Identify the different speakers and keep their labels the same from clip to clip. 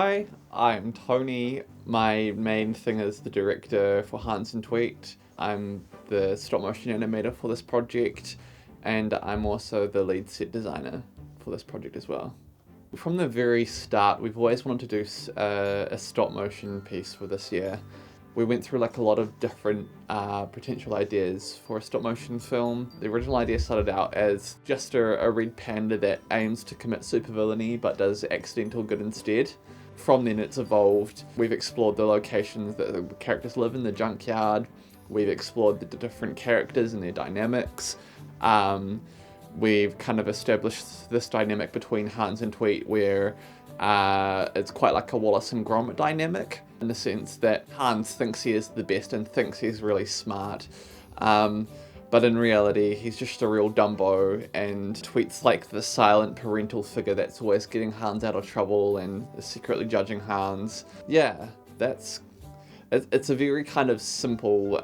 Speaker 1: Hi, I'm Tony. My main thing is the director for Hans and Tweet. I'm the stop motion animator for this project, and I'm also the lead set designer for this project as well. From the very start, we've always wanted to do a stop motion piece for this year. We went through a lot of different potential ideas for a stop motion film. The original idea started out as just a red panda that aims to commit supervillainy but does accidental good instead. From then it's evolved. We've explored the locations that the characters live in, the junkyard. We've explored the different characters and their dynamics. We've kind of established this dynamic between Hans and Tweet where it's quite like a Wallace and Gromit dynamic, in the sense that Hans thinks he is the best and thinks he's really smart, but in reality he's just a real Dumbo, and Tweet's like the silent parental figure that's always getting Hans out of trouble and is secretly judging Hans. Yeah, it's a very kind of simple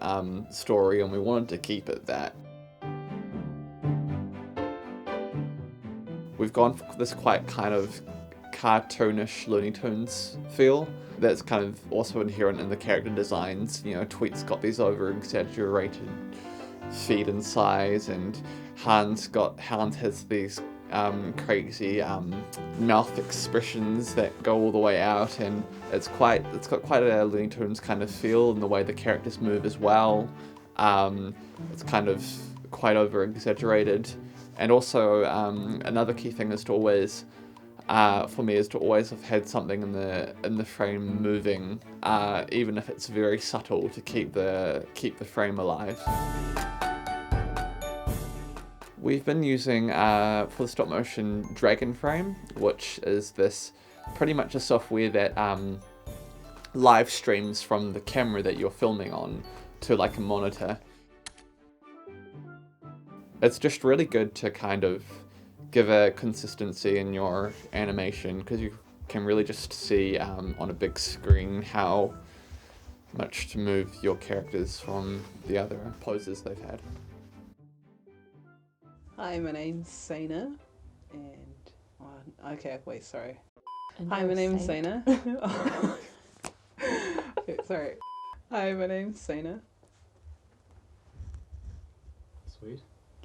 Speaker 1: story, and we wanted to keep it that. We've gone for this quite kind of cartoonish Looney Tunes feel that's kind of also inherent in the character designs. You know, Tweet's got these over-exaggerated feet and size, and Hans has these crazy mouth expressions that go all the way out, and it's got quite a Looney Tunes kind of feel in the way the characters move as well. It's kind of quite over-exaggerated. And also, another key thing is to always, for me, is to always have had something in the frame moving, even if it's very subtle, to keep the frame alive. We've been using for the stop motion Dragon Frame, which is this pretty much a software that live streams from the camera that you're filming on to like a monitor. It's just really good to kind of give a consistency in your animation, because you can really just see on a big screen how much to move your characters from the other poses they've had.
Speaker 2: Hi, my name's Sana, and okay, wait, sorry.
Speaker 3: And
Speaker 2: Hi, my name's Sana. Okay, sorry. Hi, my name's Sana.
Speaker 4: Sweet.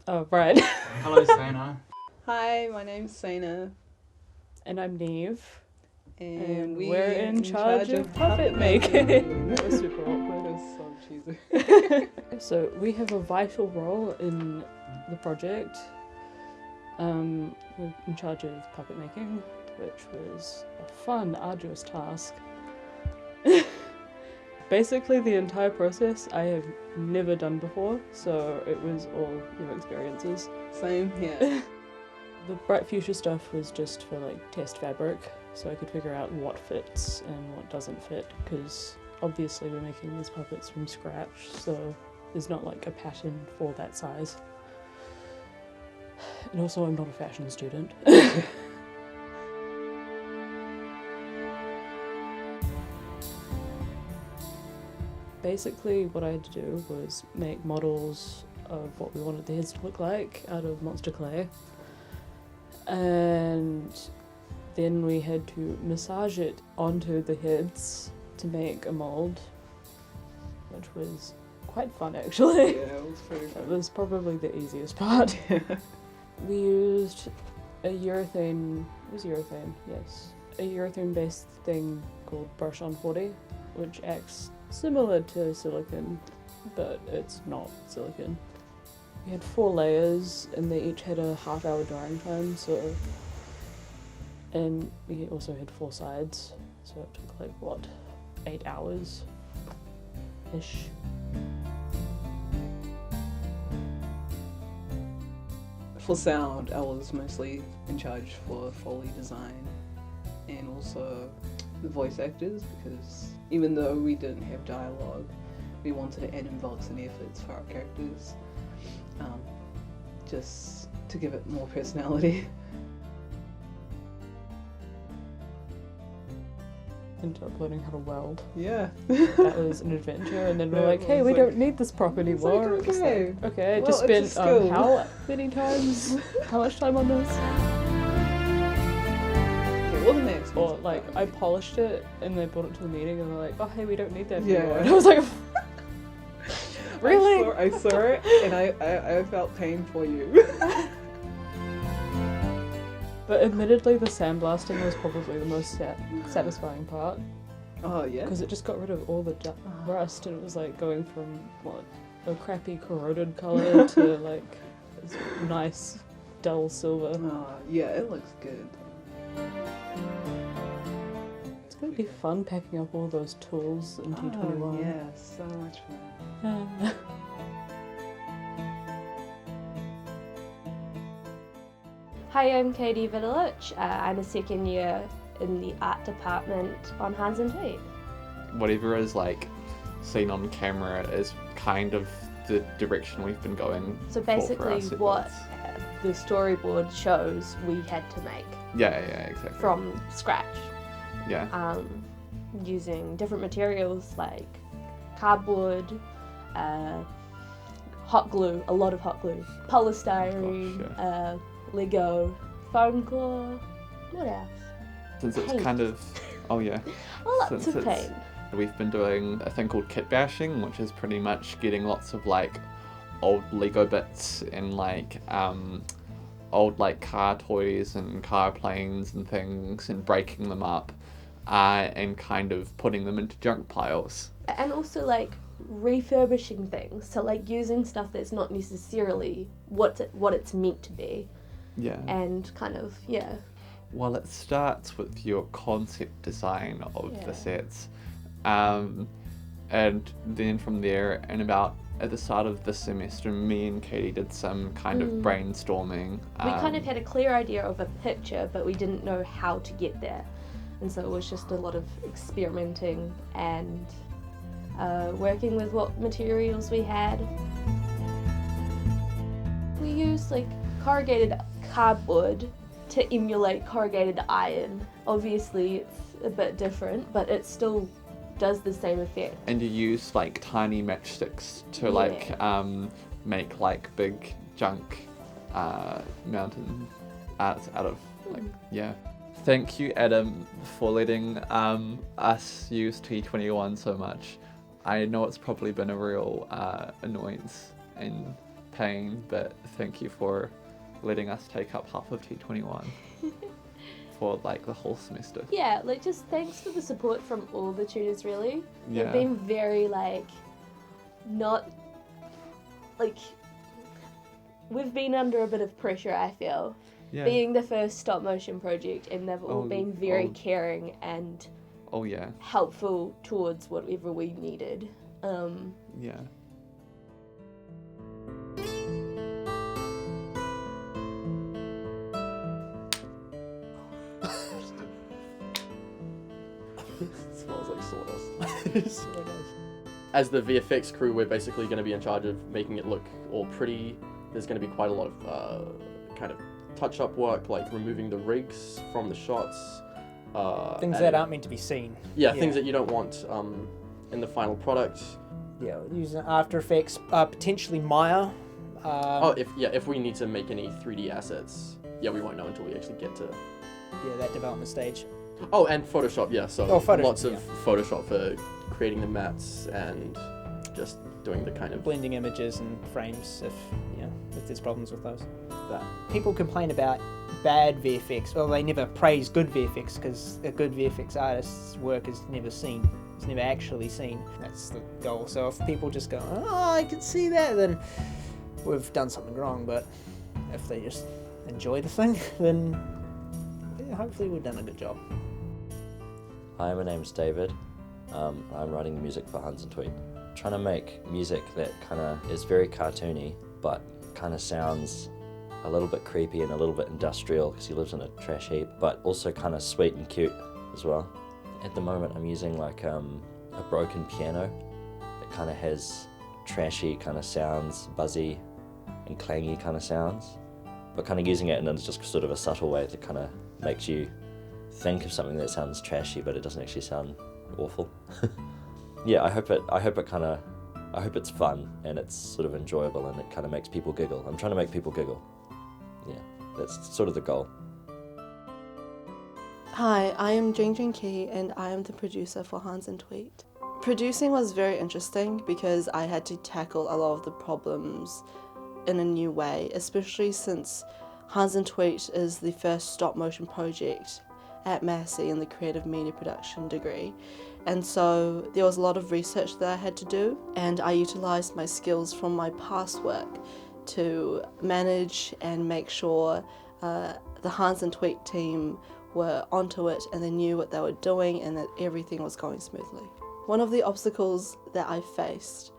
Speaker 3: Oh, right.
Speaker 4: Hello, Sana.
Speaker 2: Hi, my name's Sana,
Speaker 3: And I'm Neve.
Speaker 2: and
Speaker 3: we're in charge of puppet making.
Speaker 2: That was super awkward. It was so cheesy.
Speaker 3: So we have a vital role in the project. We're in charge of puppet making, which was a fun, arduous task. Basically, the entire process I have never done before, so it was all new experiences.
Speaker 2: Same here.
Speaker 3: The bright fuchsia stuff was just for test fabric, so I could figure out what fits and what doesn't fit, because obviously we're making these puppets from scratch, so there's not a pattern for that size. And also, I'm not a fashion student. Basically, what I had to do was make models of what we wanted the heads to look like out of monster clay. And then we had to massage it onto the heads to make a mold, which was quite fun actually.
Speaker 2: Yeah, it was pretty fun.
Speaker 3: It was probably the easiest part. We used a urethane, yes. A urethane based thing called Brush on 40, which acts similar to silicone, but it's not silicone. We had 4 layers and they each had a half-hour drying time, and we also had 4 sides, so it took 8 hours ish.
Speaker 2: For sound, I was mostly in charge for Foley design and also the voice actors, because even though we didn't have dialogue, we wanted to add in vox and efforts for our characters, just to give it more personality.
Speaker 3: Ended up learning how to weld.
Speaker 2: Yeah.
Speaker 3: That was an adventure, and then we're
Speaker 2: That
Speaker 3: like, hey,
Speaker 2: was
Speaker 3: we
Speaker 2: like-
Speaker 3: don't need this prop
Speaker 2: It's
Speaker 3: anymore.
Speaker 2: like,
Speaker 3: It was
Speaker 2: okay.
Speaker 3: okay, I
Speaker 2: Well,
Speaker 3: just
Speaker 2: it's a
Speaker 3: spent
Speaker 2: skill.
Speaker 3: how many times? How much time on this?
Speaker 2: Okay, all the next
Speaker 3: Or but like I polished it and they brought it to the meeting and they're like, oh hey, we don't need that
Speaker 2: Yeah.
Speaker 3: anymore. And I was like, really?
Speaker 2: I saw it and I felt pain for you.
Speaker 3: But admittedly, the sandblasting was probably the most satisfying part
Speaker 2: Oh yeah.
Speaker 3: because it just got rid of all the rust and it was like going from what a crappy corroded color to like this nice dull silver.
Speaker 2: Oh yeah, it looks good.
Speaker 3: It's gonna be fun packing up all those tools in T21.
Speaker 2: Oh yeah, so much fun.
Speaker 5: Hi, I'm Katie Vidalich. I'm a second year in the art department on Hans and Tweed.
Speaker 1: Whatever is like seen on camera is kind of the direction we've been going.
Speaker 5: So
Speaker 1: for our
Speaker 5: basically
Speaker 1: set
Speaker 5: what
Speaker 1: builds.
Speaker 5: the storyboard shows we had to make
Speaker 1: Yeah, exactly.
Speaker 5: from scratch,
Speaker 1: Yeah.
Speaker 5: using different materials like cardboard, hot glue, a lot of hot glue, polystyrene,
Speaker 1: Gosh,
Speaker 5: Lego, foam core, what else?
Speaker 1: Since it's
Speaker 5: paint.
Speaker 1: kind of, oh yeah.
Speaker 5: Lots
Speaker 1: Since
Speaker 5: of
Speaker 1: it's-
Speaker 5: paint.
Speaker 1: We've been doing a thing called kit bashing, which is pretty much getting lots of like old Lego bits and like old like car toys and car planes and things and breaking them up and kind of putting them into junk piles.
Speaker 5: And also like refurbishing things, so like using stuff that's not necessarily what it's meant to be,
Speaker 1: Yeah.
Speaker 5: and kind of
Speaker 1: Well, it starts with your concept design of
Speaker 5: Yeah.
Speaker 1: the sets. And then from there, and about at the start of the semester, me and Katie did some kind of brainstorming.
Speaker 5: we kind of had a clear idea of a picture, but we didn't know how to get there, and so it was just a lot of experimenting and working with what materials we had. We used like corrugated cardboard to emulate corrugated iron. Obviously it's a bit different, but it still does the same effect.
Speaker 1: And you use like tiny matchsticks to like make like big junk mountain art out of like Thank you, Adam, for letting us use T21 so much. I know it's probably been a real annoyance and pain, but thank you for letting us take up half of T21 for like the whole semester.
Speaker 5: Yeah, like just thanks for the support from all the tutors really.
Speaker 1: Yeah.
Speaker 5: They've been very like, not, like, we've been under a bit of pressure, I feel.
Speaker 1: Yeah.
Speaker 5: Being the first stop motion project, and they've all been very caring and
Speaker 1: Oh yeah.
Speaker 5: helpful towards whatever we needed.
Speaker 1: Yeah.
Speaker 6: Smells like sawdust. As the VFX crew, we're basically going to be in charge of making it look all pretty. There's going to be quite a lot of kind of touch-up work, like removing the rigs from the shots.
Speaker 7: Things that aren't meant to be seen.
Speaker 6: Yeah, things that you don't want in the final product.
Speaker 7: Yeah, using After Effects, potentially Maya.
Speaker 6: If we need to make any 3D assets, we won't know until we actually get to...
Speaker 7: that development stage.
Speaker 6: Oh, and Photoshop, so
Speaker 7: Photoshop,
Speaker 6: lots of Photoshop for creating the mats and just doing the kind of...
Speaker 7: Blending images and frames if there's problems with those. But people complain about bad VFX. Well, they never praise good VFX because a good VFX artist's work is never seen. It's never actually seen. That's the goal. So if people just go, oh, I can see that, then we've done something wrong. But if they just enjoy the thing, then hopefully we've done a good job.
Speaker 8: Hi, my name's David. I'm writing the music for Hans and Tweed. Trying to make music that kind of is very cartoony, but kind of sounds a little bit creepy and a little bit industrial because he lives in a trash heap, but also kind of sweet and cute as well. At the moment I'm using like a broken piano that kind of has trashy kind of sounds, buzzy and clangy kind of sounds, but kind of using it in just sort of a subtle way that kind of makes you think of something that sounds trashy but it doesn't actually sound awful. Yeah, I hope it's fun and it's sort of enjoyable and it kind of makes people giggle. I'm trying to make people giggle. Yeah, that's sort of the goal.
Speaker 9: Hi, I am Jorden Key and I am the producer for Hans and Tweet. Producing was very interesting because I had to tackle a lot of the problems in a new way, especially since Hans and Tweet is the first stop motion project at Massey in the creative media production degree. And so there was a lot of research that I had to do, and I utilised my skills from my past work to manage and make sure the Hans and Tweet team were onto it and they knew what they were doing and that everything was going smoothly. One of the obstacles that I faced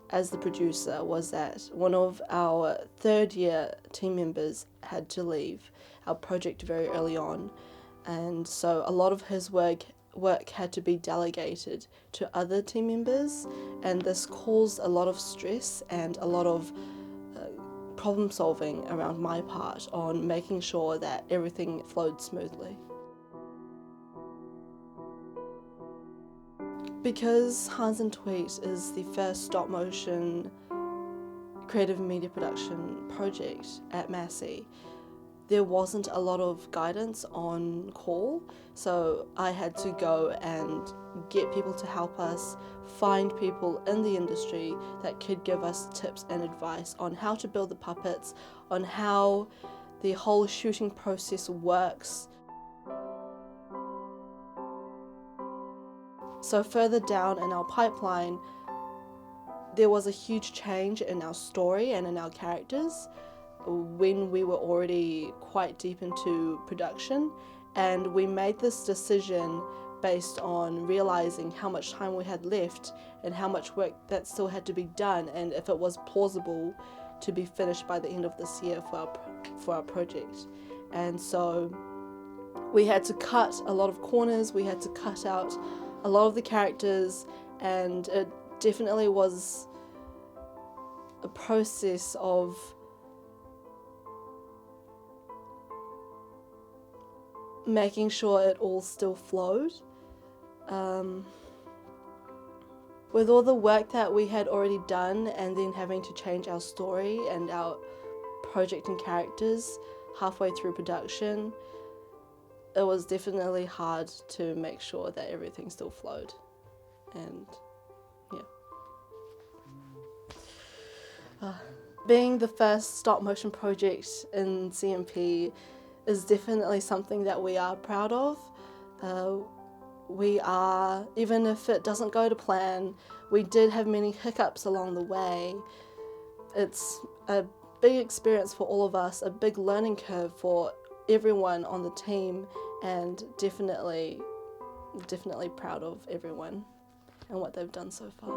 Speaker 9: as the producer was that one of our third year team members had to leave our project very early on, and so a lot of his work had to be delegated to other team members, and this caused a lot of stress and a lot of problem solving around my part on making sure that everything flowed smoothly. Because Hans and Tweet is the first stop motion creative media production project at Massey, there wasn't a lot of guidance on call, so I had to go and get people to help us, find people in the industry that could give us tips and advice on how to build the puppets, on how the whole shooting process works. So further down in our pipeline, there was a huge change in our story and in our characters when we were already quite deep into production, and we made this decision based on realizing how much time we had left and how much work that still had to be done, and if it was plausible to be finished by the end of this year for our project. And so we had to cut a lot of corners, we had to cut out a lot of the characters, and it definitely was a process of making sure it all still flowed. With all the work that we had already done and then having to change our story and our project and characters halfway through production, it was definitely hard to make sure that everything still flowed. And yeah. Being the first stop motion project in CMP is definitely something that we are proud of. We are, even if it doesn't go to plan, we did have many hiccups along the way. It's a big experience for all of us, a big learning curve for everyone on the team, and definitely proud of everyone and what they've done so far.